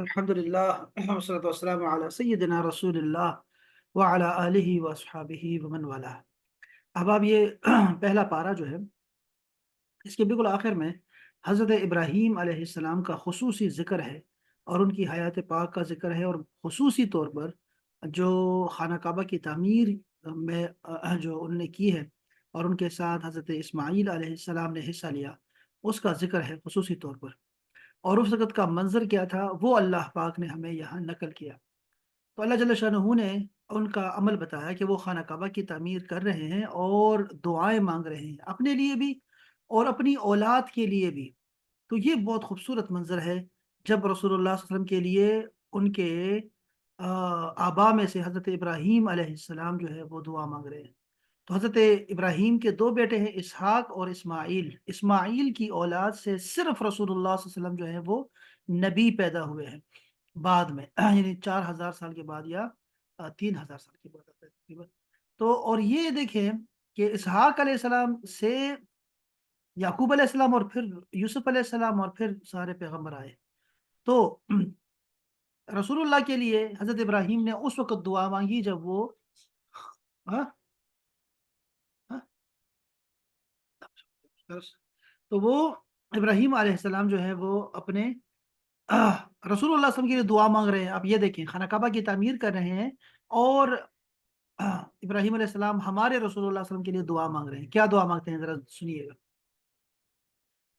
الحمدللہ والصلاۃ والسلام علی سیدنا رسول اللہ وعلی آلہ واصحابہ ومن والہ۔ اب یہ پہلا پارہ جو ہے، اس کے بالکل آخر میں حضرت ابراہیم علیہ السلام کا خصوصی ذکر ہے اور ان کی حیات پاک کا ذکر ہے، اور خصوصی طور پر جو خانہ کعبہ کی تعمیر میں جو انہوں نے کی ہے اور ان کے ساتھ حضرت اسماعیل علیہ السلام نے حصہ لیا، اس کا ذکر ہے خصوصی طور پر۔ اور اس وقت کا منظر کیا تھا وہ اللہ پاک نے ہمیں یہاں نقل کیا۔ تو اللہ جل شانہ نے ان کا عمل بتایا کہ وہ خانہ کعبہ کی تعمیر کر رہے ہیں اور دعائیں مانگ رہے ہیں، اپنے لیے بھی اور اپنی اولاد کے لیے بھی۔ تو یہ بہت خوبصورت منظر ہے جب رسول اللہ صلی اللہ علیہ وسلم کے لیے ان کے آبا میں سے حضرت ابراہیم علیہ السلام جو ہے وہ دعا مانگ رہے ہیں۔ تو حضرت ابراہیم کے دو بیٹے ہیں، اسحاق اور اسماعیل۔ اسماعیل کی اولاد سے صرف رسول اللہ صلی اللہ علیہ وسلم جو ہے وہ نبی پیدا ہوئے ہیں بعد میں، یعنی 4000 سال کے بعد یا 3000 سال کے بعد آتا ہے تقریباً۔ تو اور یہ دیکھیں کہ اسحاق علیہ السلام سے یعقوب علیہ السلام اور پھر یوسف علیہ السلام اور پھر سارے پیغمبر آئے۔ تو رسول اللہ کے لیے حضرت ابراہیم نے اس وقت دعا مانگی جب وہ ہاں ہاں تو وہ ابراہیم علیہ السلام جو ہے وہ اپنے رسول اللہ صلی اللہ علیہ وسلم کے لیے دعا مانگ رہے ہیں۔ آپ یہ دیکھیں، خانہ کعبہ کی تعمیر کر رہے ہیں اور ابراہیم علیہ السلام ہمارے رسول اللہ صلی اللہ علیہ وسلم کے لیے دعا مانگ رہے ہیں۔ کیا دعا مانگتے ہیں ذرا سنیے گا۔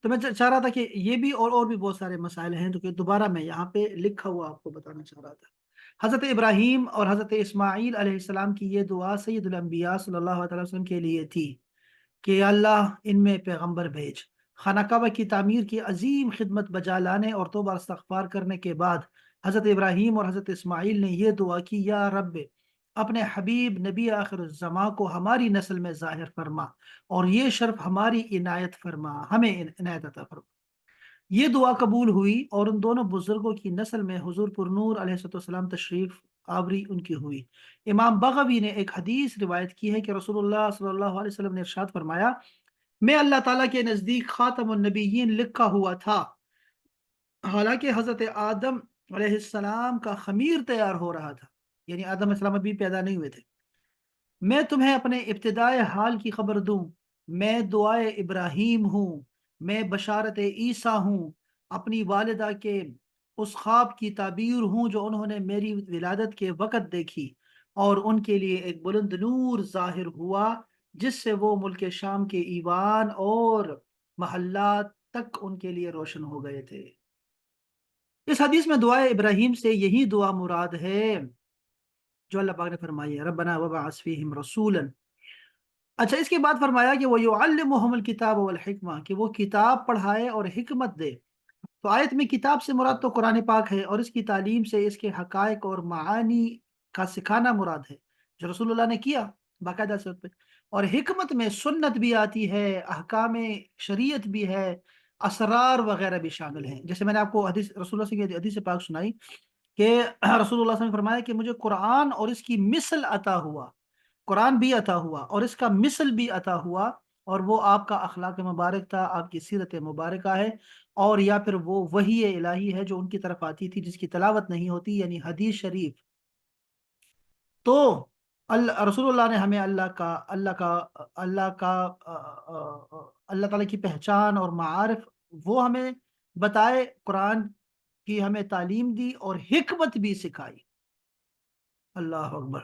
تو میں چاہ رہا تھا کہ یہ بھی اور بھی بہت سارے مسائل ہیں جو کہ دوبارہ میں یہاں پہ لکھا ہوا آپ کو بتانا چاہ رہا تھا۔ حضرت ابراہیم اور حضرت اسماعیل علیہ السلام کی یہ دعا سید الانبیاء صلی اللہ علیہ وسلم کے لیے تھی کہ اللہ ان میں پیغمبر بھیج۔ خانہ کعبہ کی تعمیر کی عظیم خدمت بجا لانے اور توبہ استغفار کرنے کے بعد حضرت ابراہیم اور حضرت اسماعیل نے یہ دعا کی، یا رب اپنے حبیب نبی آخر الزماں کو ہماری نسل میں ظاہر فرما اور یہ شرف ہماری عنایت فرما، ہمیں عنایت عطا فرما۔ یہ دعا قبول ہوئی اور ان دونوں بزرگوں کی نسل میں حضور پر نور علیہ السلام تشریف آوری ان کی ہوئی۔ امام بغوی نے ایک حدیث روایت کی ہے کہ رسول اللہ صلی اللہ علیہ وسلم نے ارشاد فرمایا، میں اللہ تعالیٰ کے نزدیک خاتم النبیین لکھا ہوا تھا حالانکہ حضرت آدم علیہ السلام کا خمیر تیار ہو رہا تھا، یعنی آدم علیہ السلام ابھی پیدا نہیں ہوئے تھے۔ میں تمہیں اپنے ابتدائے حال کی خبر دوں، میں دعائے ابراہیم ہوں، میں بشارت عیسیٰ ہوں، اپنی والدہ کے اس خواب کی تعبیر ہوں جو انہوں نے میری ولادت کے وقت دیکھی، اور ان کے لیے ایک بلند نور ظاہر ہوا جس سے وہ ملک شام کے ایوان اور محلات تک ان کے لیے روشن ہو گئے تھے۔ اس حدیث میں دعائے ابراہیم سے یہی دعا مراد ہے جو اللہ پاک نے فرمائی ہے، ربنا وبعث فیہم رسولا۔ اچھا، اس کے بعد فرمایا کہ وَيُعَلِّمُهُمُ الْكِتَابَ وَالْحِكْمَةَ، کہ وہ کتاب پڑھائے اور حکمت دے۔ تو آیت میں کتاب سے مراد تو قرآن پاک ہے، اور اس کی تعلیم سے اس کے حقائق اور معانی کا سکھانا مراد ہے جو رسول اللہ نے کیا باقاعدہ صورت پہ۔ اور حکمت میں سنت بھی آتی ہے، احکام شریعت بھی ہے، اسرار وغیرہ بھی شامل ہیں۔ جیسے میں نے آپ کو حدیث رسول اللہ کی حدیث پاک سنائی کہ رسول اللہ صلی اللہ علیہ وسلم نے فرمایا کہ مجھے قرآن اور اس کی مثل عطا ہوا، قرآن بھی عطا ہوا اور اس کا مثل بھی عطا ہوا، اور وہ آپ کا اخلاق مبارک تھا، آپ کی سیرت مبارکہ ہے، اور یا پھر وہ وحی الہی ہے جو ان کی طرف آتی تھی جس کی تلاوت نہیں ہوتی، یعنی حدیث شریف۔ تو رسول اللہ نے ہمیں اللہ تعالیٰ کی پہچان اور معارف وہ ہمیں بتائے، قرآن کی ہمیں تعلیم دی اور حکمت بھی سکھائی۔ اللہ اکبر۔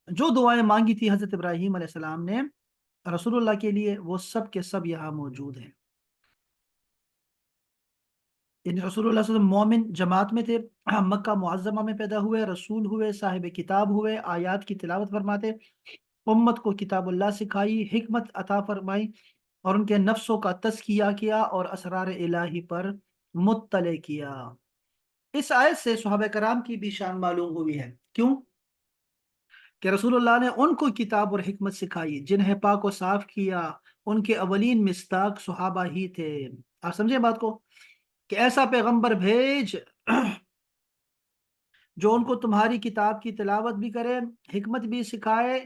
جو دعائیں مانگی تھی حضرت ابراہیم علیہ السلام نے رسول اللہ کے لیے، وہ سب کے سب یہاں موجود ہیں۔ یعنی رسول اللہ صلی اللہ علیہ وسلم مومن جماعت میں تھے، مکہ معظمہ میں پیدا ہوئے، رسول ہوئے، صاحب کتاب ہوئے، آیات کی تلاوت فرماتے، امت کو کتاب اللہ سکھائی، حکمت عطا فرمائی، اور ان کے نفسوں کا تزکیہ کیا اور اسرار الہی پر مطلع کیا۔ اس آیت سے صحابہ کرام کی بھی شان معلوم ہوئی ہے۔ کیوں؟ کہ رسول اللہ نے ان کو کتاب اور حکمت سکھائی، جنہیں پاک و صاف کیا ان کے اولین مصداق صحابہ ہی تھے۔ آپ سمجھے بات کو، کہ ایسا پیغمبر بھیج جو ان کو تمہاری کتاب کی تلاوت بھی کرے، حکمت بھی سکھائے،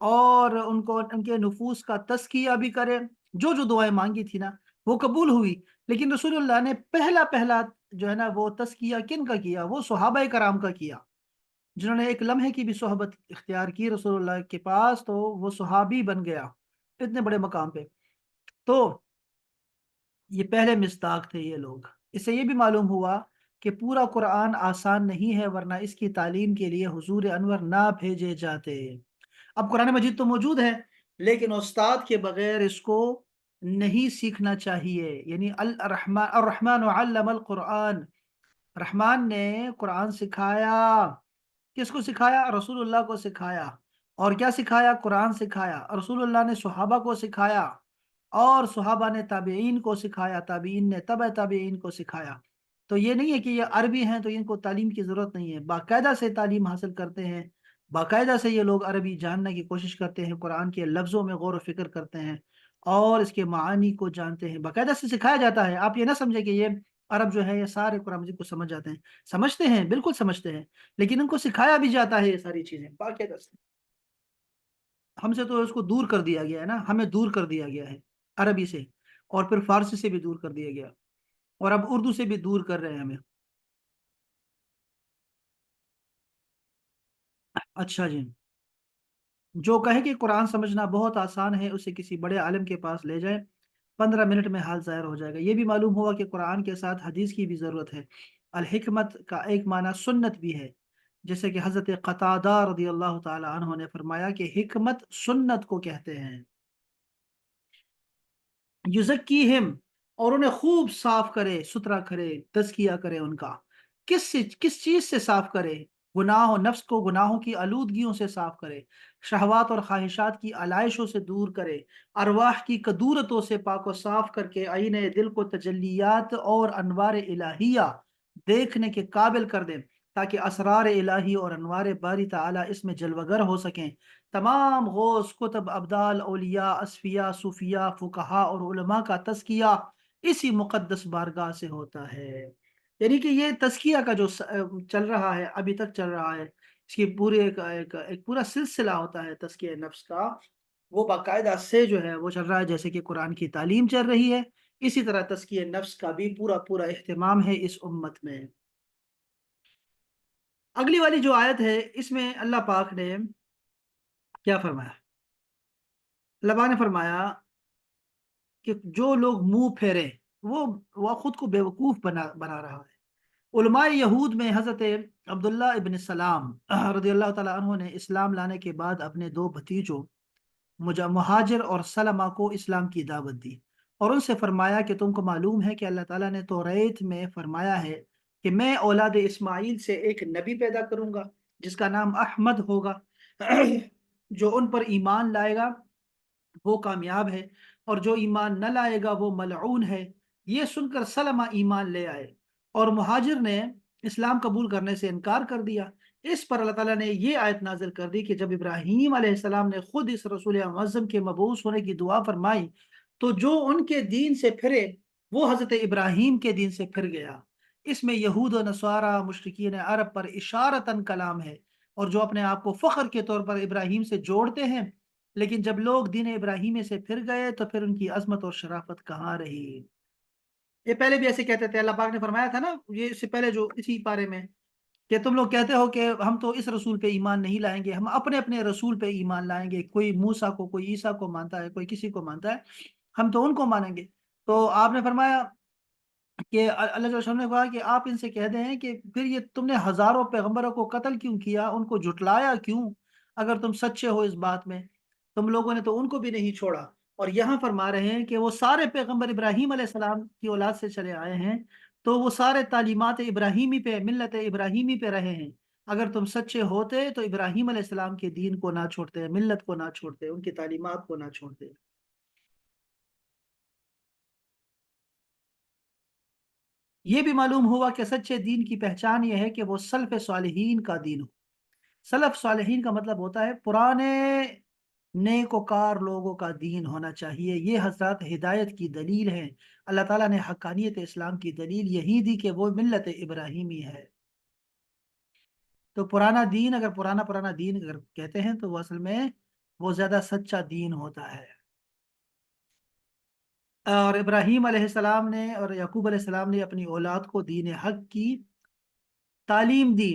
اور ان کو ان کے نفوس کا تزکیہ بھی کرے۔ جو جو دعائیں مانگی تھی نا وہ قبول ہوئی، لیکن رسول اللہ نے پہلا پہلا جو ہے نا وہ تزکیہ کن کا کیا؟ وہ صحابہ کرام کا کیا، جنہوں نے ایک لمحے کی بھی صحبت اختیار کی رسول اللہ کے پاس تو وہ صحابی بن گیا اتنے بڑے مقام پہ۔ تو یہ پہلے مصداق تھے یہ لوگ۔ اس سے یہ بھی معلوم ہوا کہ پورا قرآن آسان نہیں ہے، ورنہ اس کی تعلیم کے لیے حضور انور نہ بھیجے جاتے۔ اب قرآن مجید تو موجود ہے، لیکن استاد کے بغیر اس کو نہیں سیکھنا چاہیے۔ یعنی الرحمن علم القرآن، رحمان نے قرآن سکھایا۔ کس کو سکھایا؟ رسول اللہ کو سکھایا۔ اور کیا سکھایا؟ قرآن سکھایا۔ رسول اللہ نے صحابہ کو سکھایا، اور صحابہ نے تابعین کو سکھایا، تابعین نے تبع تابعین کو سکھایا۔ تو یہ نہیں ہے کہ یہ عربی ہیں تو ان کو تعلیم کی ضرورت نہیں ہے، باقاعدہ سے تعلیم حاصل کرتے ہیں، باقاعدہ سے یہ لوگ عربی جاننے کی کوشش کرتے ہیں، قرآن کے لفظوں میں غور و فکر کرتے ہیں اور اس کے معانی کو جانتے ہیں، باقاعدہ سے سکھایا جاتا ہے۔ آپ یہ نہ سمجھیں کہ یہ عرب جو ہے یہ سارے قرآن مجید کو سمجھ جاتے ہیں، سمجھتے ہیں، بالکل سمجھتے ہیں، لیکن ان کو سکھایا بھی جاتا ہے یہ ساری چیزیں باقاعدہ سے۔ ہم سے تو اس کو دور کر دیا گیا ہے نا، ہمیں دور کر دیا گیا ہے عربی سے، اور پھر فارسی سے بھی دور کر دیا گیا، اور اب اردو سے بھی دور کر رہے ہیں ہمیں۔ اچھا جی، جو کہے کہ قرآن سمجھنا بہت آسان ہے اسے کسی بڑے عالم کے پاس لے جائے، 15 منٹ میں حال ظاہر ہو جائے گا۔ یہ بھی معلوم ہوا کہ قرآن کے ساتھ حدیث کی بھی ضرورت ہے۔ الحکمت کا ایک معنی سنت بھی ہے، جیسے کہ حضرت قتادہ رضی اللہ تعالی عنہ نے فرمایا کہ حکمت سنت کو کہتے ہیں۔ یزکیہم، اور انہیں خوب صاف کرے، ستھرا کرے، تزکیہ کرے ان کا۔ کس چیز سے صاف کرے؟ گناہ و نفس کو گناہوں کی آلودگیوں سے صاف کرے، شہوات اور خواہشات کی علائشوں سے دور کرے، ارواح کی کدورتوں سے پاک و صاف کر کے آئین دل کو تجلیات اور انوار الہیہ دیکھنے کے قابل کر دے، تاکہ اسرار الہی اور انوار باری تعالی اس میں جلوگر ہو سکیں۔ تمام غوث، کتب، ابدال، اولیاء، اصفیاء، صوفیاء، فقہاء اور علماء کا تزکیہ اسی مقدس بارگاہ سے ہوتا ہے۔ یعنی کہ یہ تزکیہ کا جو چل رہا ہے، ابھی تک چل رہا ہے، اس کی پورے ایک پورا سلسلہ ہوتا ہے تزکیہ نفس کا، وہ باقاعدہ سے جو ہے وہ چل رہا ہے، جیسے کہ قرآن کی تعلیم چل رہی ہے، اسی طرح تزکیہ نفس کا بھی پورا پورا اہتمام ہے اس امت میں۔ اگلی والی جو آیت ہے اس میں اللہ پاک نے کیا فرمایا؟ اللہ پاک نے فرمایا کہ جو لوگ منہ پھیرے، وہ خود کو بیوقوف بنا رہا ہے۔ علماء یہود میں حضرت عبداللہ ابن سلام رضی اللہ تعالیٰ عنہ نے اسلام لانے کے بعد اپنے دو بھتیجوں مہاجر اور سلمہ کو اسلام کی دعوت دی، اور ان سے فرمایا کہ تم کو معلوم ہے کہ اللہ تعالیٰ نے توریت میں فرمایا ہے کہ میں اولاد اسماعیل سے ایک نبی پیدا کروں گا جس کا نام احمد ہوگا، جو ان پر ایمان لائے گا وہ کامیاب ہے، اور جو ایمان نہ لائے گا وہ ملعون ہے۔ یہ سن کر سلمہ ایمان لے آئے، اور مہاجر نے اسلام قبول کرنے سے انکار کر دیا۔ اس پر اللہ تعالیٰ نے یہ آیت نازل کر دی کہ جب ابراہیم علیہ السلام نے خود اس رسول معظم کے مبعوث ہونے کی دعا فرمائی تو جو ان کے دین سے پھرے وہ حضرت ابراہیم کے دین سے پھر گیا۔ اس میں یہود و نصارہ مشرکین عرب پر اشارتاً کلام ہے، اور جو اپنے آپ کو فخر کے طور پر ابراہیم سے جوڑتے ہیں، لیکن جب لوگ دین ابراہیمی سے پھر گئے تو پھر ان کی عظمت اور شرافت کہاں رہی؟ یہ پہلے بھی ایسے کہتے تھے، اللہ پاک نے فرمایا تھا نا یہ اس سے پہلے جو اسی پارے میں، کہ تم لوگ کہتے ہو کہ ہم تو اس رسول پہ ایمان نہیں لائیں گے، ہم اپنے اپنے رسول پہ ایمان لائیں گے، کوئی موسیٰ کو، کوئی عیسیٰ کو مانتا ہے، کوئی کسی کو مانتا ہے، ہم تو ان کو مانیں گے۔ تو آپ نے فرمایا کہ اللہ جل شانہ نے کہا کہ آپ ان سے کہہ دیں کہ پھر یہ تم نے ہزاروں پیغمبروں کو قتل کیوں کیا، ان کو جھٹلایا کیوں؟ اگر تم سچے ہو اس بات میں، تم لوگوں نے تو ان کو بھی نہیں چھوڑا۔ اور یہاں فرما رہے ہیں کہ وہ سارے پیغمبر ابراہیم علیہ السلام کی اولاد سے چلے آئے ہیں، تو وہ سارے تعلیمات ابراہیمی پہ، ملت ابراہیمی پہ رہے ہیں۔ اگر تم سچے ہوتے تو ابراہیم علیہ السلام کے دین کو نہ چھوڑتے، ملت کو نہ چھوڑتے، ان کی تعلیمات کو نہ چھوڑتے۔ یہ بھی معلوم ہوا کہ سچے دین کی پہچان یہ ہے کہ وہ سلف صالحین کا دین ہو۔ سلف صالحین کا مطلب ہوتا ہے پرانے نیک وکار لوگوں کا دین ہونا چاہیے۔ یہ حضرات ہدایت کی دلیل ہے، اللہ تعالیٰ نے حقانیت اسلام کی دلیل یہی دی کہ وہ ملت ابراہیمی ہے۔ تو پرانا دین، اگر پرانا پرانا دین اگر کہتے ہیں تو وہ اصل میں وہ زیادہ سچا دین ہوتا ہے۔ اور ابراہیم علیہ السلام نے اور یعقوب علیہ السلام نے اپنی اولاد کو دین حق کی تعلیم دی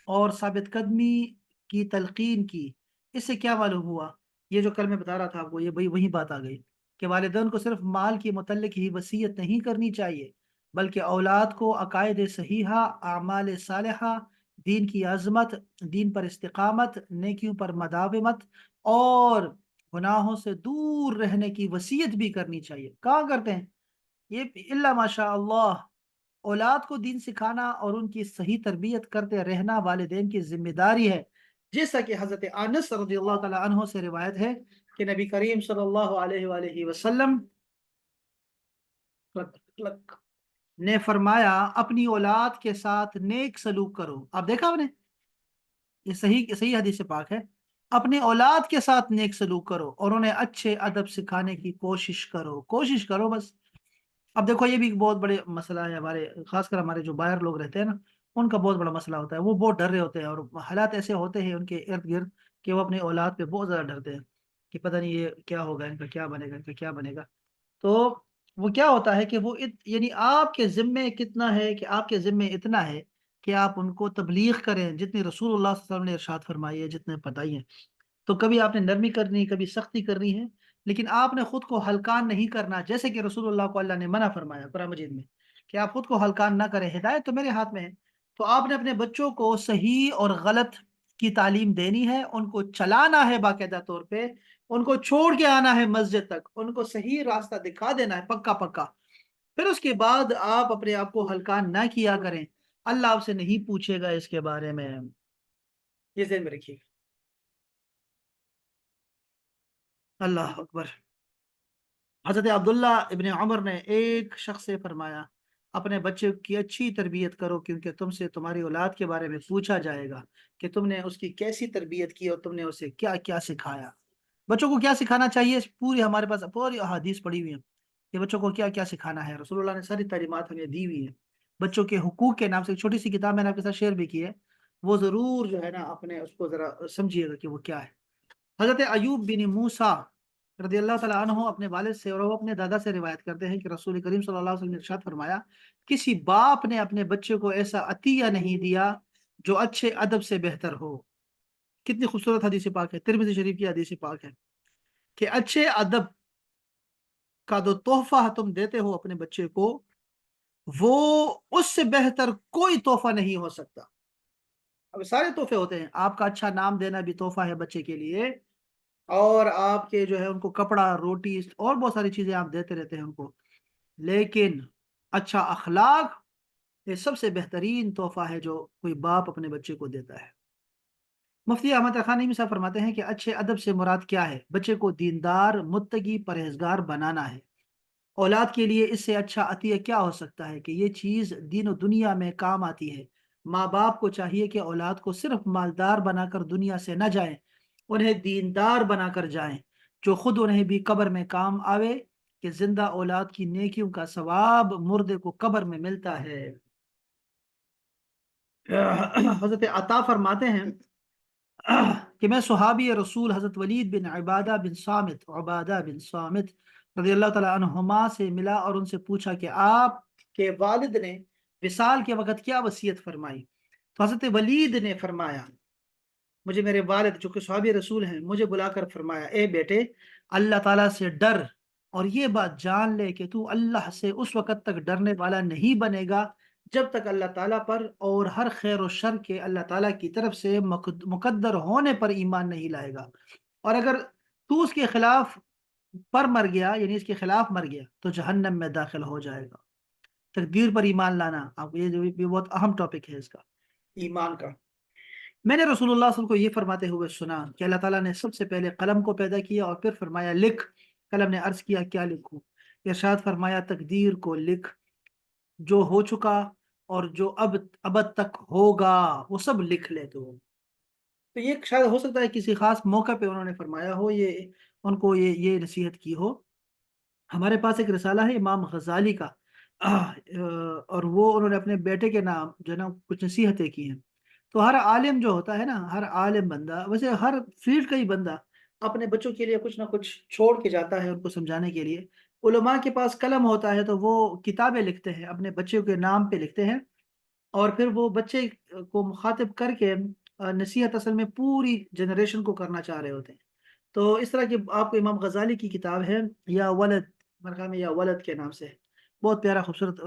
اور ثابت قدمی کی تلقین کی۔ اس سے کیا معلوم ہوا؟ یہ جو کل میں بتا رہا تھا آپ کو، یہ وہی بات آ گئی کہ والدین کو صرف مال کے متعلق ہی وصیت نہیں کرنی چاہیے، بلکہ اولاد کو عقائد صحیحہ، اعمال صالحہ، دین کی عظمت، دین پر استقامت، نیکیوں پر مداومت اور گناہوں سے دور رہنے کی وصیت بھی کرنی چاہیے۔ کہاں کرتے ہیں یہ؟ اللہ ماشاء اللہ، اولاد کو دین سکھانا اور ان کی صحیح تربیت کرتے رہنا والدین کی ذمہ داری ہے، جیسا کہ حضرت انس رضی اللہ تعالی عنہ سے روایت ہے کہ نبی کریم صلی اللہ علیہ وآلہ وسلم نے فرمایا اپنی اولاد کے ساتھ نیک سلوک کرو۔ آپ دیکھا آپ نے، یہ صحیح صحیح حدیث پاک ہے، اپنی اولاد کے ساتھ نیک سلوک کرو اور انہیں اچھے ادب سکھانے کی کوشش کرو بس۔ اب دیکھو یہ بھی ایک بہت بڑے مسئلہ ہے ہمارے، خاص کر ہمارے جو باہر لوگ رہتے ہیں نا، ان کا بہت بڑا مسئلہ ہوتا ہے، وہ بہت ڈر رہے ہوتے ہیں اور حالات ایسے ہوتے ہیں ان کے ارد گرد کہ وہ اپنی اولاد پہ بہت زیادہ ڈرتے ہیں کہ پتہ نہیں یہ کیا ہوگا، ان کا کیا بنے گا، ان کا کیا بنے گا۔ تو وہ کیا ہوتا ہے کہ وہ یعنی آپ کے ذمے کتنا ہے کہ آپ کے ذمے اتنا ہے کہ آپ ان کو تبلیغ کریں جتنی رسول اللہ صلی اللہ علیہ وسلم نے ارشاد فرمائی ہے، جتنے بتائی ہیں۔ تو کبھی آپ نے نرمی کرنی، کبھی سختی کرنی ہے، لیکن آپ نے خود کو ہلکان نہیں کرنا، جیسے کہ رسول اللہ کو اللہ نے منع فرمایا قرآن مجید میں کہ آپ خود کو ہلکان نہ کریں، ہدایت تو میرے ہاتھ میں ہے۔ تو آپ نے اپنے بچوں کو صحیح اور غلط کی تعلیم دینی ہے، ان کو چلانا ہے باقاعدہ طور پہ، ان کو چھوڑ کے آنا ہے مسجد تک، ان کو صحیح راستہ دکھا دینا ہے پکا پکا۔ پھر اس کے بعد آپ اپنے آپ کو ہلکان نہ کیا کریں، اللہ آپ سے نہیں پوچھے گا اس کے بارے میں، یہ ذہن میں رکھیے۔ اللہ اکبر۔ حضرت عبداللہ ابن عمر نے ایک شخص سے فرمایا اپنے بچے کی اچھی تربیت کرو، کیونکہ تم سے تمہاری اولاد کے بارے میں پوچھا جائے گا کہ تم نے اس کی کیسی تربیت کی اور تم نے اسے کیا کیا سکھایا۔ بچوں کو کیا سکھانا چاہیے، پوری ہمارے پاس پوری احادیث پڑھی ہوئی ہیں کہ بچوں کو کیا کیا سکھانا ہے، رسول اللہ نے ساری تعلیمات ہمیں دی ہوئی ہیں۔ بچوں کے حقوق کے نام سے ایک چھوٹی سی کتاب میں نے آپ کے ساتھ شیئر بھی کی ہے، وہ ضرور جو ہے نا اپنے اس کو ذرا سمجھیے گا کہ وہ کیا ہے۔ حضرت ایوب بن موسیٰ رضی اللہ تعالیٰ عنہ اپنے والد سے اور وہ اپنے دادا سے روایت کرتے ہیں کہ رسول کریم صلی اللہ علیہ وسلم نے ارشاد فرمایا کسی باپ نے اپنے بچے کو ایسا عطیہ نہیں دیا جو اچھے ادب سے بہتر ہو۔ کتنی خوبصورت حدیث پاک ہے، ترمذی شریف کی حدیث پاک ہے کہ اچھے ادب کا جو تحفہ تم دیتے ہو اپنے بچے کو، وہ اس سے بہتر کوئی تحفہ نہیں ہو سکتا۔ اب سارے تحفے ہوتے ہیں، آپ کا اچھا نام دینا بھی تحفہ ہے بچے کے لیے، اور آپ کے جو ہے ان کو کپڑا، روٹی اور بہت ساری چیزیں آپ دیتے رہتے ہیں ان کو، لیکن اچھا اخلاق یہ سب سے بہترین تحفہ ہے جو کوئی باپ اپنے بچے کو دیتا ہے۔ مفتی احمد خان نعیمی صاحب فرماتے ہیں کہ اچھے ادب سے مراد کیا ہے؟ بچے کو دیندار، متقی، پرہیزگار بنانا ہے۔ اولاد کے لیے اس سے اچھا عطیہ کیا ہو سکتا ہے کہ یہ چیز دین و دنیا میں کام آتی ہے۔ ماں باپ کو چاہیے کہ اولاد کو صرف مالدار بنا کر دنیا سے نہ جائیں، انہیں دیندار بنا کر جائیں، جو خود انہیں بھی قبر میں کام آوے، کہ زندہ اولاد کی نیکیوں کا ثواب مردے کو قبر میں ملتا ہے۔ حضرت عطا فرماتے ہیں کہ میں صحابی رسول حضرت ولید بن عبادہ بن صامت رضی اللہ تعالیٰ عنہما سے ملا اور ان سے پوچھا کہ آپ کے والد نے وصال کے وقت کیا وصیت فرمائی؟ تو حضرت ولید نے فرمایا، مجھے میرے والد جو کہ صحابی رسول ہیں مجھے بلا کر فرمایا، اے بیٹے اللہ تعالیٰ سے ڈر اور یہ بات جان لے کہ تو اللہ سے اس وقت تک ڈرنے والا نہیں بنے گا جب تک اللہ تعالیٰ پر اور ہر خیر و شر کے اللہ تعالیٰ کی طرف سے مقدر ہونے پر ایمان نہیں لائے گا، اور اگر تو اس کے خلاف پر مر گیا، یعنی اس کے خلاف مر گیا، تو جہنم میں داخل ہو جائے گا۔ تقدیر پر ایمان لانا، آپ یہ بہت اہم ٹاپک ہے اس کا، ایمان کا۔ میں نے رسول اللہ صلی اللہ علیہ وسلم کو یہ فرماتے ہوئے سنا کہ اللہ تعالیٰ نے سب سے پہلے قلم کو پیدا کیا اور پھر فرمایا لکھ۔ قلم نے عرض کیا کیا لکھوں؟ ارشاد فرمایا تقدیر کو لکھ، جو ہو چکا اور جو ابد تک ہوگا وہ سب لکھ لے تو یہ شاید ہو سکتا ہے کسی خاص موقع پہ انہوں نے فرمایا ہو، یہ ان کو یہ نصیحت کی ہو۔ ہمارے پاس ایک رسالہ ہے امام غزالی کا، اور وہ انہوں نے اپنے بیٹے کے نام جو ہے نا کچھ نصیحتیں کی ہیں۔ تو ہر عالم جو ہوتا ہے نا، ہر عالم بندہ، ویسے ہر فیلڈ کا ہی بندہ اپنے بچوں کے لیے کچھ نہ کچھ چھوڑ کے جاتا ہے ان کو سمجھانے کے لیے۔ علماء کے پاس قلم ہوتا ہے تو وہ کتابیں لکھتے ہیں، اپنے بچوں کے نام پہ لکھتے ہیں، اور پھر وہ بچے کو مخاطب کر کے نصیحت اصل میں پوری جنریشن کو کرنا چاہ رہے ہوتے ہیں۔ تو اس طرح کی آپ کو امام غزالی کی کتاب ہے یا ولد، میرے خیال میں یا ولد کے نام سے ہے، بہت پیارا خوبصورت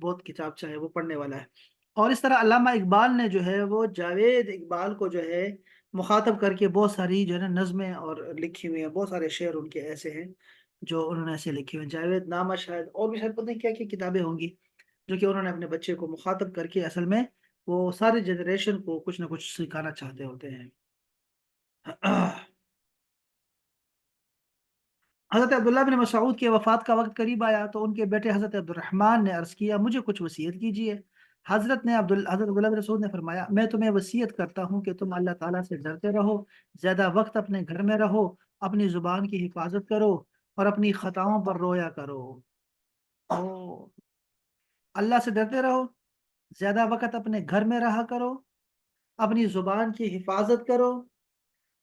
بہت کتاب ہے، وہ پڑھنے والا ہے۔ اور اس طرح علامہ اقبال نے جو ہے وہ جاوید اقبال کو جو ہے مخاطب کر کے بہت ساری جو ہے نا نظمیں اور لکھی ہوئی ہیں، بہت سارے شعر ان کے ایسے ہیں جو انہوں نے ایسے لکھے ہوئے ہیں، جاوید نامہ شاید، اور بھی شاید پتہ نہیں کیا کیا کتابیں ہوں گی جو کہ انہوں نے اپنے بچے کو مخاطب کر کے اصل میں وہ ساری جنریشن کو کچھ نہ کچھ سکھانا چاہتے ہوتے ہیں۔ حضرت عبداللہ بن مسعود کے وفات کا وقت قریب آیا تو ان کے بیٹے حضرت عبد الرحمن نے عرض کیا مجھے کچھ وصیت کیجیے۔ حضرت عبداللہ بن مسعود نے فرمایا میں تمہیں وصیت کرتا ہوں کہ تم اللہ تعالیٰ سے ڈرتے رہو، زیادہ وقت اپنے گھر میں رہو، اپنی زبان کی حفاظت کرو اور اپنی خطاؤں پر رویا کرو۔ او، اللہ سے ڈرتے رہو، زیادہ وقت اپنے گھر میں رہا کرو، اپنی زبان کی حفاظت کرو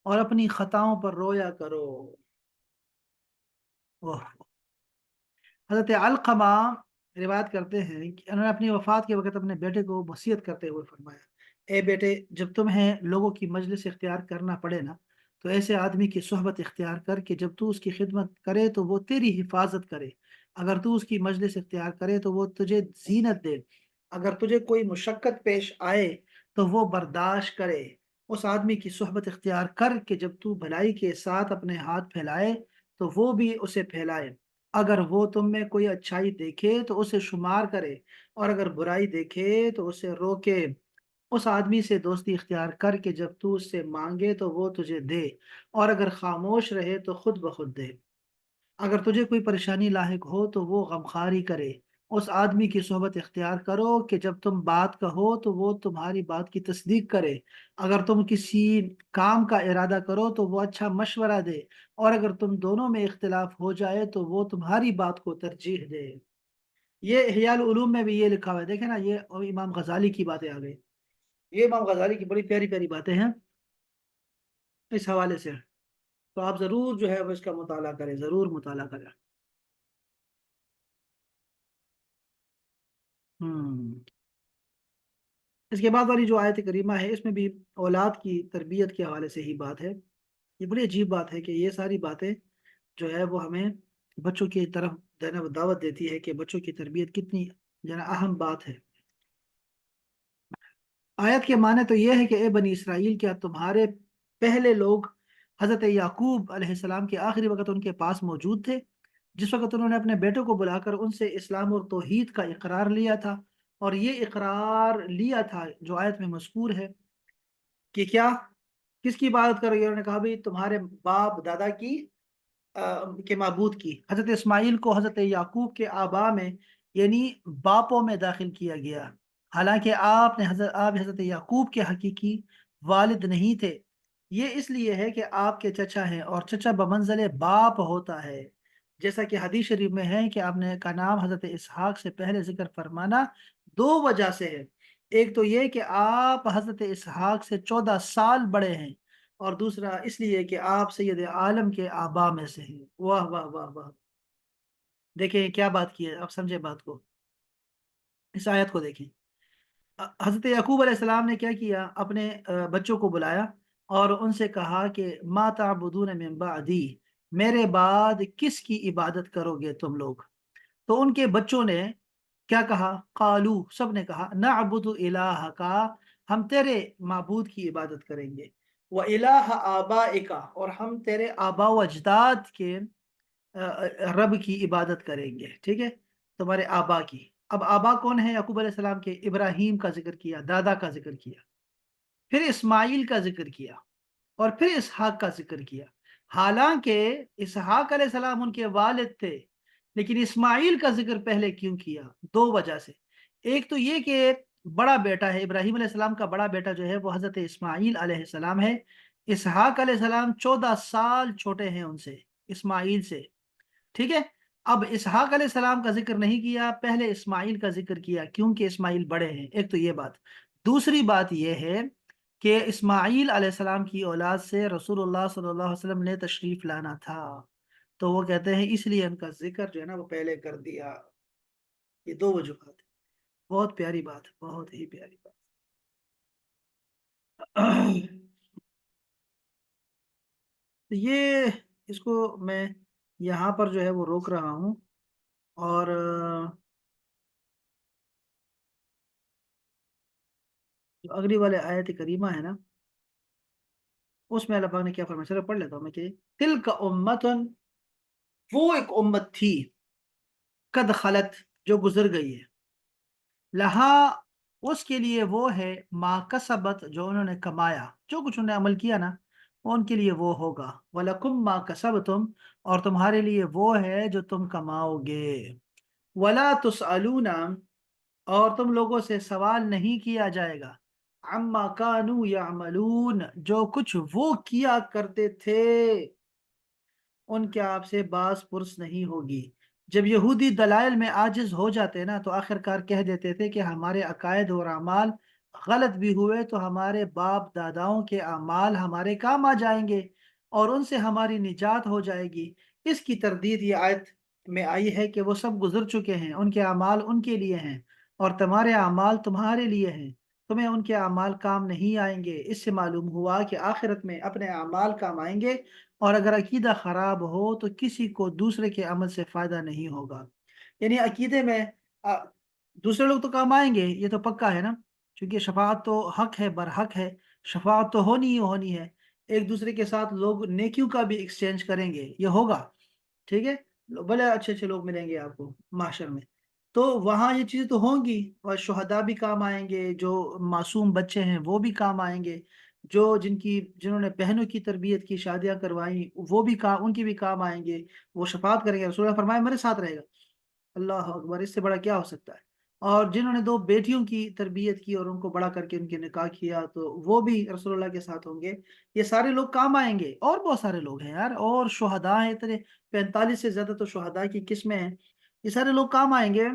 اور اپنی خطاؤں پر رویا کرو۔ اوہ، حضرت علقمہ روایت کرتے ہیں کہ انہوں نے اپنی وفات کے وقت اپنے بیٹے کو وصیت کرتے ہوئے فرمایا اے بیٹے، جب تمہیں لوگوں کی مجلس اختیار کرنا پڑے نا تو ایسے آدمی کی صحبت اختیار کر کہ جب تو اس کی خدمت کرے تو وہ تیری حفاظت کرے، اگر تو اس کی مجلس اختیار کرے تو وہ تجھے زینت دے، اگر تجھے کوئی مشقت پیش آئے تو وہ برداشت کرے۔ اس آدمی کی صحبت اختیار کر کہ جب تو بھلائی کے ساتھ اپنے ہاتھ پھیلائے تو وہ بھی اسے پھیلائے، اگر وہ تم میں کوئی اچھائی دیکھے تو اسے شمار کرے اور اگر برائی دیکھے تو اسے روکے۔ اس آدمی سے دوستی اختیار کر کے جب تو اس سے مانگے تو وہ تجھے دے اور اگر خاموش رہے تو خود بخود دے۔ اگر تجھے کوئی پریشانی لاحق ہو تو وہ غمخواری کرے۔ اس آدمی کی صحبت اختیار کرو کہ جب تم بات کہو تو وہ تمہاری بات کی تصدیق کرے، اگر تم کسی کام کا ارادہ کرو تو وہ اچھا مشورہ دے اور اگر تم دونوں میں اختلاف ہو جائے تو وہ تمہاری بات کو ترجیح دے۔ یہ احیاء العلوم میں بھی یہ لکھا ہوا ہے، دیکھیں نا، یہ امام غزالی کی باتیں آ گئی، یہ امام غزالی کی بڑی پیاری پیاری باتیں ہیں اس حوالے سے، تو آپ ضرور جو ہے وہ اس کا مطالعہ کریں، ضرور مطالعہ کریں۔ ہم اس کے بعد والی جو آیت کریمہ ہے اس میں بھی اولاد کی تربیت کے حوالے سے ہی بات ہے۔ یہ بڑی عجیب بات ہے کہ یہ ساری باتیں جو ہے وہ ہمیں بچوں کی طرف دعوت دیتی ہے کہ بچوں کی تربیت کتنی جو ہے نا اہم بات ہے۔ آیت کے معنی تو یہ ہے کہ اے بنی اسرائیل، کیا تمہارے پہلے لوگ حضرت یعقوب علیہ السلام کے آخری وقت ان کے پاس موجود تھے جس وقت انہوں نے اپنے بیٹوں کو بلا کر ان سے اسلام اور توحید کا اقرار لیا تھا، اور یہ اقرار لیا تھا جو آیت میں مذکور ہے کہ کیا کس کی عبادت کرو گے؟ انہوں نے کہا بھی تمہارے باپ دادا کی کے معبود کی۔ حضرت اسماعیل کو حضرت یعقوب کے آبا میں یعنی باپوں میں داخل کیا گیا، حالانکہ آپ حضرت یعقوب کے حقیقی والد نہیں تھے۔ یہ اس لیے ہے کہ آپ کے چچا ہیں اور چچا بمنزل باپ ہوتا ہے، جیسا کہ حدیث شریف میں ہے کہ آپ نے کا نام حضرت اسحاق سے پہلے ذکر فرمانا دو وجہ سے ہے۔ ایک تو یہ کہ آپ حضرت اسحاق سے 14 سال بڑے ہیں، اور دوسرا اس لیے کہ آپ سید عالم کے آبا میں سے ہیں۔ واہ واہ واہ واہ، دیکھیں کیا بات کی ہے، آپ سمجھے بات کو، اس آیت کو دیکھیں۔ حضرت یعقوب علیہ السلام نے کیا کیا، اپنے بچوں کو بلایا اور ان سے کہا کہ ما تعبدون من بعدی، میرے بعد کس کی عبادت کرو گے تم لوگ؟ تو ان کے بچوں نے کیا کہا؟ قالو، سب نے کہا نعبد الہک، ہم تیرے معبود کی عبادت کریں گے، و الہ آبائک، اور ہم تیرے آبا و اجداد کے رب کی عبادت کریں گے، ٹھیک ہے، تمہارے آبا کی۔ اب آبا کون ہے یعقوب علیہ السلام کے؟ ابراہیم کا ذکر کیا، دادا کا ذکر کیا، پھر اسماعیل کا ذکر کیا، اور پھر اسحاق کا ذکر کیا۔ حالانکہ اسحاق علیہ السلام ان کے والد تھے، لیکن اسماعیل کا ذکر پہلے کیوں کیا؟ دو وجہ سے۔ ایک تو یہ کہ بڑا بیٹا ہے ابراہیم علیہ السلام کا، بڑا بیٹا جو ہے وہ حضرت اسماعیل علیہ السلام ہے۔ اسحاق علیہ السلام 14 سال چھوٹے ہیں ان سے، اسماعیل سے، ٹھیک ہے۔ اب اسحاق علیہ السلام کا ذکر نہیں کیا، پہلے اسماعیل کا ذکر کیا کیونکہ اسماعیل بڑے ہیں، ایک تو یہ بات۔ دوسری بات یہ ہے کہ اسماعیل علیہ السلام کی اولاد سے رسول اللہ صلی اللہ علیہ وسلم نے تشریف لانا تھا، تو وہ کہتے ہیں اس لیے ان کا ذکر جو ہے نا وہ پہلے کر دیا۔ یہ دو وجوہات ہیں۔ بہت پیاری بات ہے، بہت ہی پیاری بات۔ یہ اس کو میں یہاں پر جو ہے وہ روک رہا ہوں، اور جو اگلی والے آیت کریمہ ہے نا، اس میں اللہ پاک نے کیا فرمایا، چلو پڑھ لیتا ہوں میں کہ تل کا امتن، وہ ایک امت تھی، قد خلت، جو گزر گئی ہے، لہا، اس کے لیے وہ ہے، ما کسبت، جو انہوں نے کمایا، جو کچھ انہوں نے عمل کیا نا وہ ان کے لیے وہ ہوگا، وَلَكُمْ مَا كَسَبْتُمْ، اور تمہارے لیے وہ ہے جو تم کماؤ گے، وَلَا تُسْأَلُونَ، اور تم لوگوں سے سوال نہیں کیا جائے گا، عَمَّا كَانُوا يَعْمَلُونَ، جو کچھ وہ کیا کرتے تھے، ان کے آپ سے باز پرس نہیں ہوگی۔ جب یہودی دلائل میں عاجز ہو جاتے نا تو آخرکار کہہ دیتے تھے کہ ہمارے عقائد اور اعمال غلط بھی ہوئے تو ہمارے باپ داداؤں کے اعمال ہمارے کام آ جائیں گے اور ان سے ہماری نجات ہو جائے گی۔ اس کی تردید یہ آیت میں آئی ہے کہ وہ سب گزر چکے ہیں، ان کے اعمال ان کے لیے ہیں اور تمہارے اعمال تمہارے لیے ہیں، تمہیں ان کے اعمال کام نہیں آئیں گے۔ اس سے معلوم ہوا کہ آخرت میں اپنے اعمال کام آئیں گے، اور اگر عقیدہ خراب ہو تو کسی کو دوسرے کے عمل سے فائدہ نہیں ہوگا۔ یعنی عقیدے میں آ، دوسرے لوگ تو کام آئیں گے، یہ تو پکا ہے نا، کیونکہ شفاعت تو حق ہے، برحق ہے، شفاعت تو ہونی ہی ہونی ہے۔ ایک دوسرے کے ساتھ لوگ نیکیوں کا بھی ایکسچینج کریں گے، یہ ہوگا، ٹھیک ہے، بڑے اچھے اچھے لوگ ملیں گے آپ کو معاشر میں، تو وہاں یہ چیزیں تو ہوں گی، اور شہداء بھی کام آئیں گے، جو معصوم بچے ہیں وہ بھی کام آئیں گے، جو جنہوں نے بہنوں کی تربیت کی، شادیاں کروائیں، وہ بھی کام، ان کی بھی کام آئیں گے، وہ شفاعت کریں گے، رسول اللہ فرمایا میرے ساتھ رہے گا۔ اللہ اکبر، اس سے بڑا کیا ہو سکتا ہے؟ اور جنہوں نے دو بیٹیوں کی تربیت کی اور ان کو بڑا کر کے ان کے نکاح کیا تو وہ بھی رسول اللہ کے ساتھ ہوں گے۔ یہ سارے لوگ کام آئیں گے، اور بہت سارے لوگ ہیں یار، اور شہداء ہیں اتنے، 45 سے زیادہ تو شہداء کی قسمیں ہیں، یہ سارے لوگ کام آئیں گے،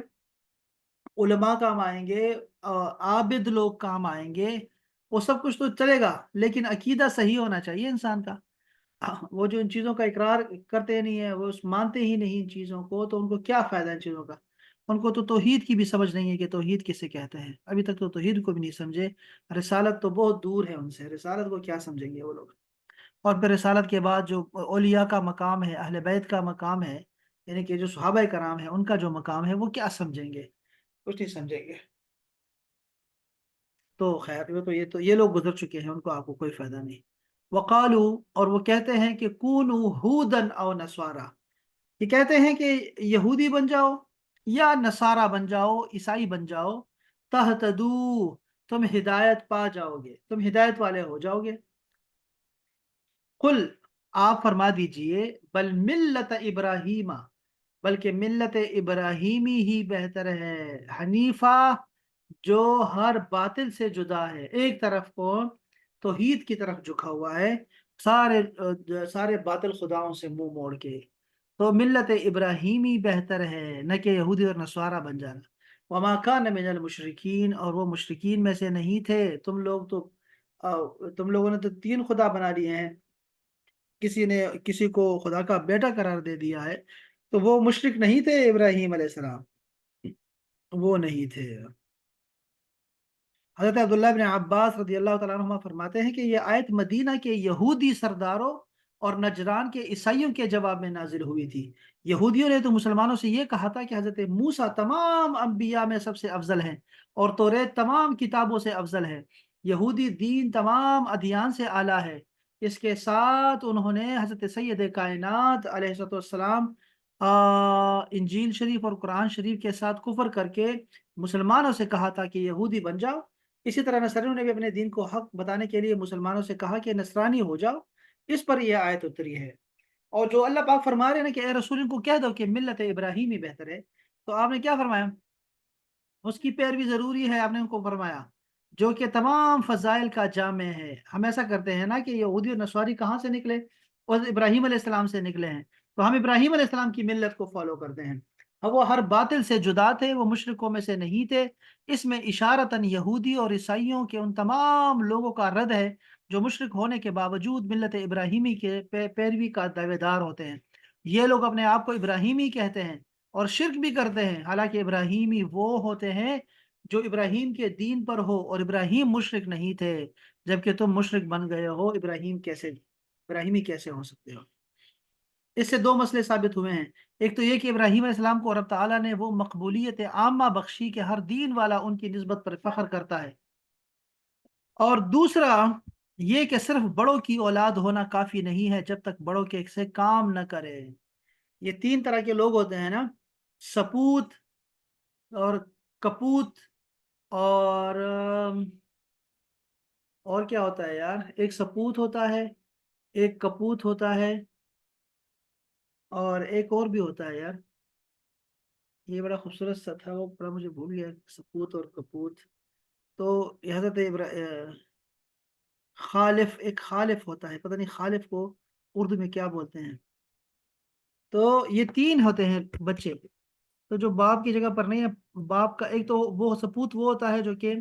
علماء کام آئیں گے، عابد لوگ کام آئیں گے، وہ سب کچھ تو چلے گا، لیکن عقیدہ صحیح ہونا چاہیے انسان کا۔ وہ جو ان چیزوں کا اقرار کرتے نہیں ہیں، وہ مانتے ہی نہیں ان چیزوں کو، تو ان کو کیا فائدہ ان چیزوں کا؟ ان کو تو توحید کی بھی سمجھ نہیں ہے کہ توحید کسے کہتے ہیں، ابھی تک تو توحید کو بھی نہیں سمجھے، رسالت تو بہت دور ہے ان سے، رسالت کو کیا سمجھیں گے وہ لوگ؟ اور پھر رسالت کے بعد جو اولیاء کا مقام ہے، اہل بیت کا مقام ہے، یعنی کہ جو صحابہ کرام ہیں ان کا جو مقام ہے، وہ کیا سمجھیں گے؟ کچھ نہیں سمجھیں گے۔ تو خیر، یہ لوگ گزر چکے ہیں، ان کو آپ کو کوئی فائدہ نہیں۔ وقالو، اور وہ کہتے ہیں کہ کونو ہودن او نسوارا، یہ کہتے ہیں کہ یہودی بن جاؤ یا نصارہ بن جاؤ، عیسائی بن جاؤ، تہتدو، تم ہدایت پا جاؤ گے، تم ہدایت والے ہو جاؤ گے۔ قل، آپ فرما دیجئے، بل ملت ابراہیم، بلکہ ملت ابراہیمی ہی بہتر ہے، حنیفہ، جو ہر باطل سے جدا ہے، ایک طرف کو توحید کی طرف جھکا ہوا ہے، سارے باطل خداؤں سے منہ موڑ کے، تو ملت ابراہیمی بہتر ہے، نہ کہ یہودی اور نصارہ بن جانا۔ وما کان من المشرکین، اور وہ مشرکین میں سے نہیں تھے۔ تم لوگوں نے تو تین خدا بنا لیے ہیں، کسی نے کسی کو خدا کا بیٹا قرار دے دیا ہے، تو وہ مشرک نہیں تھے ابراہیم علیہ السلام، وہ نہیں تھے۔ حضرت عبداللہ بن عباس رضی اللہ تعالیٰ عنہما فرماتے ہیں کہ یہ آیت مدینہ کے یہودی سرداروں اور نجران کے عیسائیوں کے جواب میں نازل ہوئی تھی۔ یہودیوں نے تو مسلمانوں سے یہ کہا تھا کہ حضرت موسیٰ تمام انبیاء میں سب سے افضل ہیں اور توریت تمام کتابوں سے افضل ہے، یہودی دین تمام ادیان سے اعلیٰ ہے۔ اس کے ساتھ انہوں نے حضرت سید کائنات علیہ السلام انجیل شریف اور قرآن شریف کے ساتھ کفر کر کے مسلمانوں سے کہا تھا کہ یہودی بن جاؤ۔ اسی طرح نصاریوں نے بھی اپنے دین کو حق بتانے کے لیے مسلمانوں سے کہا کہ نصرانی ہو جاؤ، اس پر یہ آیت اتری ہے۔ اور جو اللہ پاک فرما رہے ہیں نا کہ اے رسول ان کو کہہ دو کہ ملت ابراہیمی بہتر ہے، تو آپ نے کیا فرمایا؟ اس کی پیروی ضروری ہے، آپ نے ان کو فرمایا، جو کہ تمام فضائل کا جامع ہے۔ ہم ایسا کرتے ہیں نا کہ یہودی اور نصاری کہاں سے نکلے؟ اور ابراہیم علیہ السلام سے نکلے ہیں، تو ہم ابراہیم علیہ السلام کی ملت کو فالو کرتے ہیں، اور وہ ہر باطل سے جدا تھے، وہ مشرکوں میں سے نہیں تھے۔ اس میں اشارتاً یہودی اور عیسائیوں کے ان تمام لوگوں کا رد ہے جو مشرک ہونے کے باوجود ملت ابراہیمی کے پیروی کا دعوے دار ہوتے ہیں۔ یہ لوگ اپنے آپ کو ابراہیمی کہتے ہیں اور شرک بھی کرتے ہیں، حالانکہ ابراہیمی وہ ہوتے ہیں جو ابراہیم کے دین پر ہو، اور ابراہیم مشرک نہیں تھے، جبکہ تم مشرک بن گئے ہو، ابراہیمی کیسے ہو سکتے ہو؟ اس سے دو مسئلے ثابت ہوئے ہیں۔ ایک تو یہ کہ ابراہیم علیہ السلام کو رب تعالیٰ نے وہ مقبولیت عامہ بخشی کہ ہر دین والا ان کی نسبت پر فخر کرتا ہے، اور دوسرا یہ کہ صرف بڑوں کی اولاد ہونا کافی نہیں ہے جب تک بڑوں کے سے کام نہ کرے۔ یہ تین طرح کے لوگ ہوتے ہیں نا، سپوت اور کپوت اور کیا ہوتا ہے یار، ایک سپوت ہوتا ہے، ایک کپوت ہوتا ہے، اور ایک اور بھی ہوتا ہے یار، یہ بڑا خوبصورت سا تھا، وہ بڑا مجھے بھول گیا، سپوت اور کپوت۔ تو یہ حضرت خالف، ایک خالف ہوتا ہے، پتہ نہیں خالف کو اردو میں کیا بولتے ہیں۔ تو یہ تین ہوتے ہیں بچے، تو جو باپ کی جگہ پر نہیں ہے، باپ کا ایک تو وہ سپوت وہ ہوتا ہے جو کہ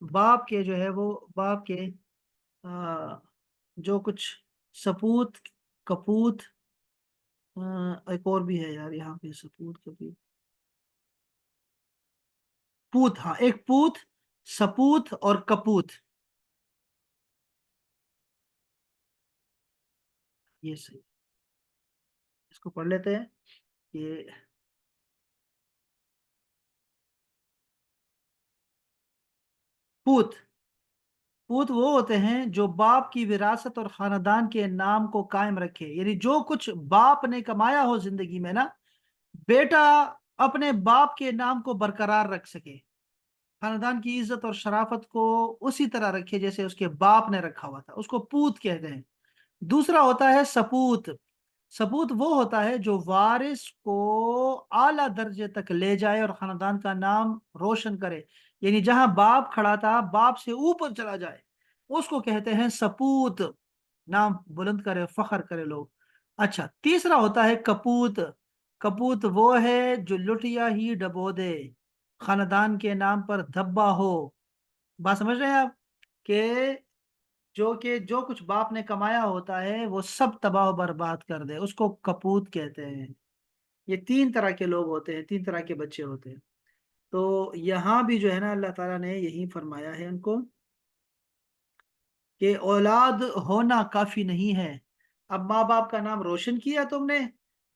باپ کے جو ہے وہ باپ کے آ، جو کچھ سپوت، کپوت، ایک اور بھی ہے یار یہاں پہ، سپوت کبھی پوت، ہاں ایک پوت، سپوت اور کپوت، یہ صحیح، اس کو پڑھ لیتے ہیں۔ یہ پوت، پوت وہ ہوتے ہیں جو باپ کی وراثت اور خاندان کے نام کو قائم رکھے، یعنی جو کچھ باپ نے کمایا ہو زندگی میں نا، بیٹا اپنے باپ کے نام کو برقرار رکھ سکے، خاندان کی عزت اور شرافت کو اسی طرح رکھے جیسے اس کے باپ نے رکھا ہوا تھا، اس کو پوت کہتے ہیں۔ دوسرا ہوتا ہے سپوت، سپوت وہ ہوتا ہے جو وارث کو اعلیٰ درجے تک لے جائے اور خاندان کا نام روشن کرے، یعنی جہاں باپ کھڑا تھا باپ سے اوپر چلا جائے، اس کو کہتے ہیں سپوت، نام بلند کرے، فخر کرے لوگ۔ اچھا، تیسرا ہوتا ہے کپوت، کپوت وہ ہے جو لٹیا ہی ڈبو دے، خاندان کے نام پر دھبا ہو، بات سمجھ رہے ہیں آپ، کہ جو کچھ باپ نے کمایا ہوتا ہے وہ سب تباہ و برباد کر دے، اس کو کپوت کہتے ہیں۔ یہ تین طرح کے لوگ ہوتے ہیں، تین طرح کے بچے ہوتے ہیں۔ تو یہاں بھی جو ہے نا اللہ تعالیٰ نے یہی فرمایا ہے ان کو کہ اولاد ہونا کافی نہیں ہے، اب ماں باپ کا نام روشن کیا تم نے،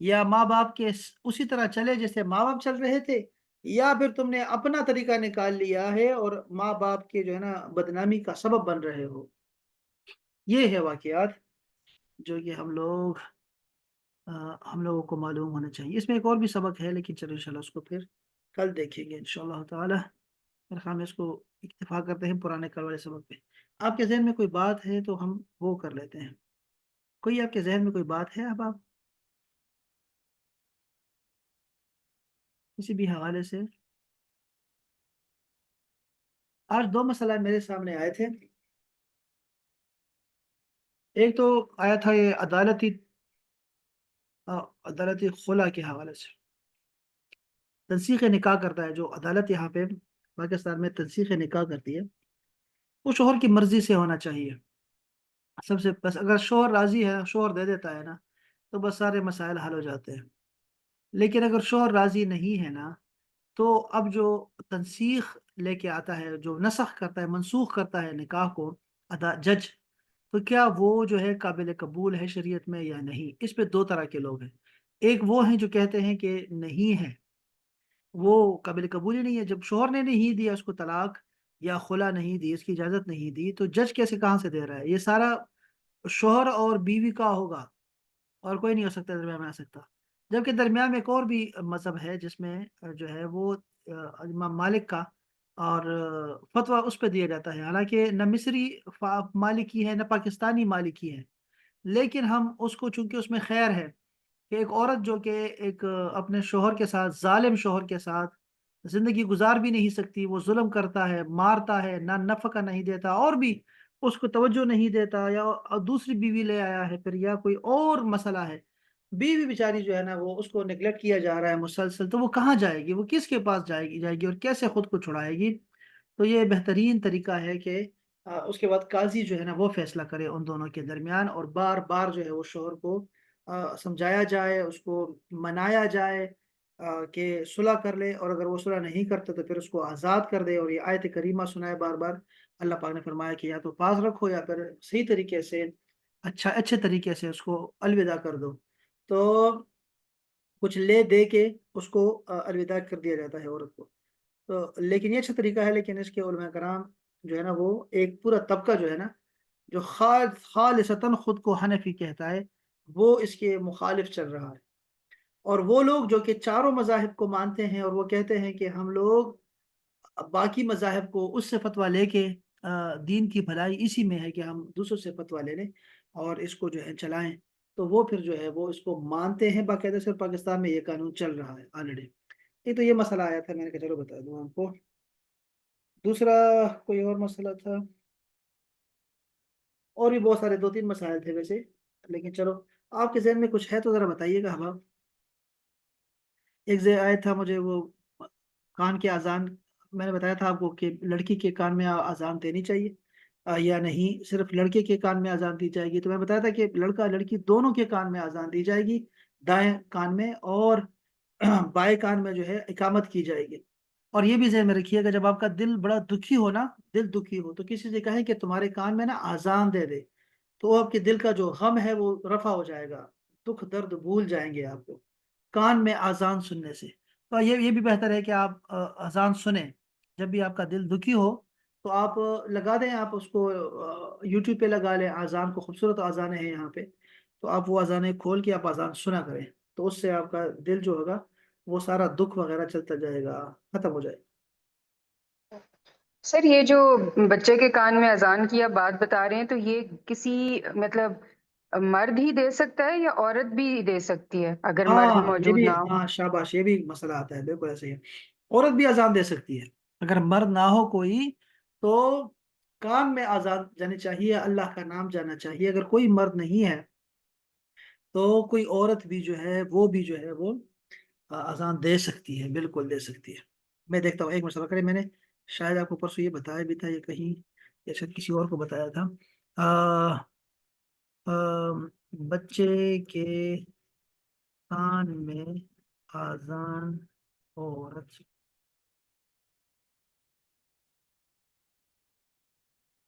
یا ماں باپ کے اسی طرح چلے جیسے ماں باپ چل رہے تھے، یا پھر تم نے اپنا طریقہ نکال لیا ہے اور ماں باپ کے جو ہے نا بدنامی کا سبب بن رہے ہو۔ یہ ہے واقعات جو کہ ہم لوگوں کو معلوم ہونا چاہیے۔ اس میں ایک اور بھی سبق ہے، لیکن چلو انشاءاللہ اس کو پھر کل دیکھیں گے انشاءاللہ تعالی۔ پھر ہم اس کو اکتفا کرتے ہیں پرانے کل والے سبق پہ۔ آپ کے ذہن میں کوئی بات ہے تو ہم وہ کر لیتے ہیں، کوئی آپ کے ذہن میں کوئی بات ہے اب آپ کسی بھی حوالے سے؟ آج دو مسئلہ میرے سامنے آئے تھے، ایک تو آیا تھا یہ عدالتی خلا کے حوالے سے، تنسیخ نکاح کرتا ہے جو عدالت یہاں پہ پاکستان میں تنسیخ نکاح کرتی ہے، وہ شوہر کی مرضی سے ہونا چاہیے سب سے، بس اگر شوہر راضی ہے، شوہر دے دیتا ہے نا، تو بس سارے مسائل حل ہو جاتے ہیں۔ لیکن اگر شوہر راضی نہیں ہے نا، تو اب جو تنسیخ لے کے آتا ہے، جو نسخ کرتا ہے، منسوخ کرتا ہے نکاح کو جج، تو کیا وہ جو ہے قابل قبول ہے شریعت میں یا نہیں؟ اس پہ دو طرح کے لوگ ہیں، ایک وہ ہیں جو کہتے ہیں کہ نہیں ہے، وہ قابل قبول ہی نہیں ہے، جب شوہر نے نہیں دیا اس کو طلاق یا خلا نہیں دی، اس کی اجازت نہیں دی، تو جج کیسے کہاں سے دے رہا ہے؟ یہ سارا شوہر اور بیوی کا ہوگا، اور کوئی نہیں ہو سکتا درمیان میں آ سکتا۔ جبکہ درمیان میں ایک اور بھی مذہب ہے جس میں جو ہے وہ امام مالک کا، اور فتویٰ اس پہ دیا جاتا ہے، حالانکہ نہ مصری مالکی ہے نہ پاکستانی مالکی ہے، لیکن ہم اس کو چونکہ اس میں خیر ہے کہ ایک عورت جو کہ ایک اپنے شوہر کے ساتھ، ظالم شوہر کے ساتھ زندگی گزار بھی نہیں سکتی، وہ ظلم کرتا ہے، مارتا ہے، نہ نفقہ نہیں دیتا، اور بھی اس کو توجہ نہیں دیتا، یا دوسری بیوی لے آیا ہے پھر، یا کوئی اور مسئلہ ہے، بیوی بیچاری جو ہے نا وہ اس کو نگلیکٹ کیا جا رہا ہے مسلسل، تو وہ کہاں جائے گی؟ وہ کس کے پاس جائے گی اور کیسے خود کو چھڑائے گی؟ تو یہ بہترین طریقہ ہے کہ اس کے بعد قاضی جو ہے نا وہ فیصلہ کرے ان دونوں کے درمیان، اور بار بار جو ہے وہ شوہر کو سمجھایا جائے، اس کو منایا جائے کہ صلح کر لے، اور اگر وہ صلح نہیں کرتا تو پھر اس کو آزاد کر دے، اور یہ آیت کریمہ سنائے بار بار۔ اللہ پاک نے فرمایا کہ یا تو پاس رکھو یا پھر صحیح طریقے سے، اچھے طریقے سے اس کو الوداع کر دو۔ تو کچھ لے دے کے اس کو الوداع کر دیا جاتا ہے عورت کو۔ تو لیکن یہ اچھا طریقہ ہے، لیکن اس کے علماء کرام جو ہے نا، وہ ایک پورا طبقہ جو ہے نا، جو خالصتاً خود کو حنفی کہتا ہے، وہ اس کے مخالف چل رہا ہے۔ اور وہ لوگ جو کہ چاروں مذاہب کو مانتے ہیں، اور وہ کہتے ہیں کہ ہم لوگ باقی مذاہب کو اس سے فتویٰ لے کے دین کی بھلائی اسی میں ہے کہ ہم دوسروں سے فتویٰ لے لیں اور اس کو جو ہے چلائیں، تو وہ پھر جو ہے وہ اس کو مانتے ہیں باقاعدہ سے۔ پاکستان میں یہ قانون چل رہا ہے آلریڈی۔ یہ تو یہ مسئلہ آیا تھا، میں نے کہا چلو بتا دوں آپ کو۔ دوسرا کوئی اور مسئلہ تھا، اور بھی بہت سارے 2-3 مسائل تھے ویسے، لیکن چلو آپ کے ذہن میں کچھ ہے تو ذرا بتائیے گا حباب۔ ایک آیا تھا مجھے وہ کان کے اذان، میں نے بتایا تھا آپ کو کہ لڑکی کے کان میں اذان دینی چاہیے یا نہیں، صرف لڑکے کے کان میں اذان دی جائے گی؟ تو میں بتایا تھا کہ لڑکا لڑکی دونوں کے کان میں اذان دی جائے گی، دائیں کان میں اور بائیں کان میں جو ہے اقامت کی جائے گی۔ اور یہ بھی ذہن میں رکھیے گا، جب آپ کا دل بڑا دکھی ہو نا، دل دکھی ہو، تو کسی سے کہیں کہ تمہارے کان میں نا اذان دے دے، تو آپ کے دل کا جو غم ہے وہ رفع ہو جائے گا، دکھ درد بھول جائیں گے آپ کو کان میں اذان سننے سے۔ تو یہ بھی بہتر ہے کہ آپ اذان سنیں جب بھی آپ کا دل دکھی ہو، تو آپ لگا دیں، آپ اس کو یوٹیوب پہ لگا لیں اذان کو، خوبصورت اذانیں ہیں یہاں پہ، تو آپ وہ اذانیں کھول کے آپ اذان سنا کریں، تو اس سے آپ کا دل جو ہوگا وہ سارا دکھ وغیرہ چلتا جائے گا، ختم ہو جائے گا۔ سر یہ جو بچے کے کان میں اذان کی آپ بات بتا رہے ہیں، تو یہ کسی مطلب مرد ہی دے سکتا ہے یا عورت بھی دے سکتی ہے اگر مرد ہاں یہ موجود بھی، نہ ہو؟ ہاں شاباش، یہ بھی مسئلہ آتا ہے، بالکل ایسے ہی ہے۔ عورت بھی اذان دے سکتی ہے اگر مرد نہ ہو کوئی، تو کان میں اذان جانی چاہیے، اللہ کا نام جانا چاہیے۔ اگر کوئی مرد نہیں ہے تو کوئی عورت بھی جو ہے وہ بھی جو ہے وہ اذان دے سکتی ہے، بالکل دے سکتی ہے۔ میں دیکھتا ہوں ایک مسئلہ کرے، میں نے شاید آپ کو پرسوں یہ بتایا بھی تھا، یہ کہیں یا شاید کسی اور کو بتایا تھا۔ آ، بچے کے کان میں اذان عورت،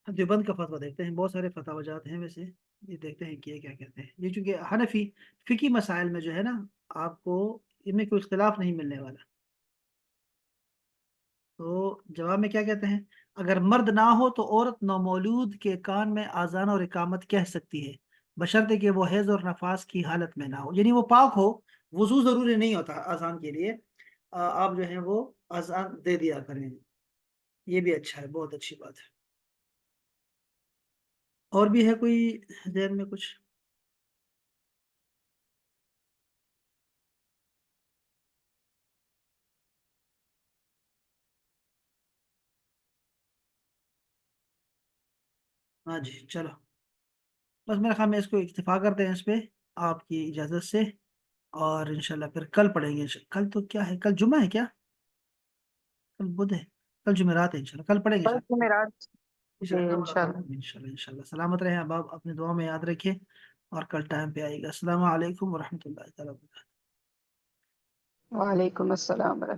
دیوبند کا فتویٰ دیکھتے ہیں، بہت سارے فتاوی جات ہیں ویسے، یہ دیکھتے ہیں کہ یہ کیا کہتے ہیں۔ یہ چونکہ حنفی فقی مسائل میں جو ہے نا، آپ کو ان میں کوئی اختلاف نہیں ملنے والا۔ تو جواب میں کیا کہتے ہیں؟ اگر مرد نہ ہو تو عورت نومولود کے کان میں اذان اور اقامت کہہ سکتی ہے، بشرطے کہ وہ حیض اور نفاس کی حالت میں نہ ہو، یعنی وہ پاک ہو، وضو ضروری نہیں ہوتا اذان کے لیے، آپ جو ہیں وہ اذان دے دیا کریں۔ یہ بھی اچھا ہے، بہت اچھی بات ہے۔ اور بھی ہے کوئی ذہن میں کچھ؟ ہاں جی چلو، بس میرے خیال میں اس کو اکتفا کرتے ہیں اس پہ، آپ کی اجازت سے، اور انشاءاللہ پھر کل پڑھیں گے۔ کل تو کیا ہے، کل جمعہ ہے کیا؟ کل بدھ ہے، کل جمعرات ہے، انشاءاللہ کل پڑھیں گے بس جمعرات، جی انشاءاللہ۔ انشاءاللہ۔ انشاءاللہ انشاءاللہ سلامت رہیں آپ، اپنے دعا میں یاد رکھیں، اور کل ٹائم پہ آئیے گا۔ السلام علیکم ورحمۃ اللہ تعالیٰ وبرکاتہ۔ وعلیکم السلام ورحمۃ اللہ۔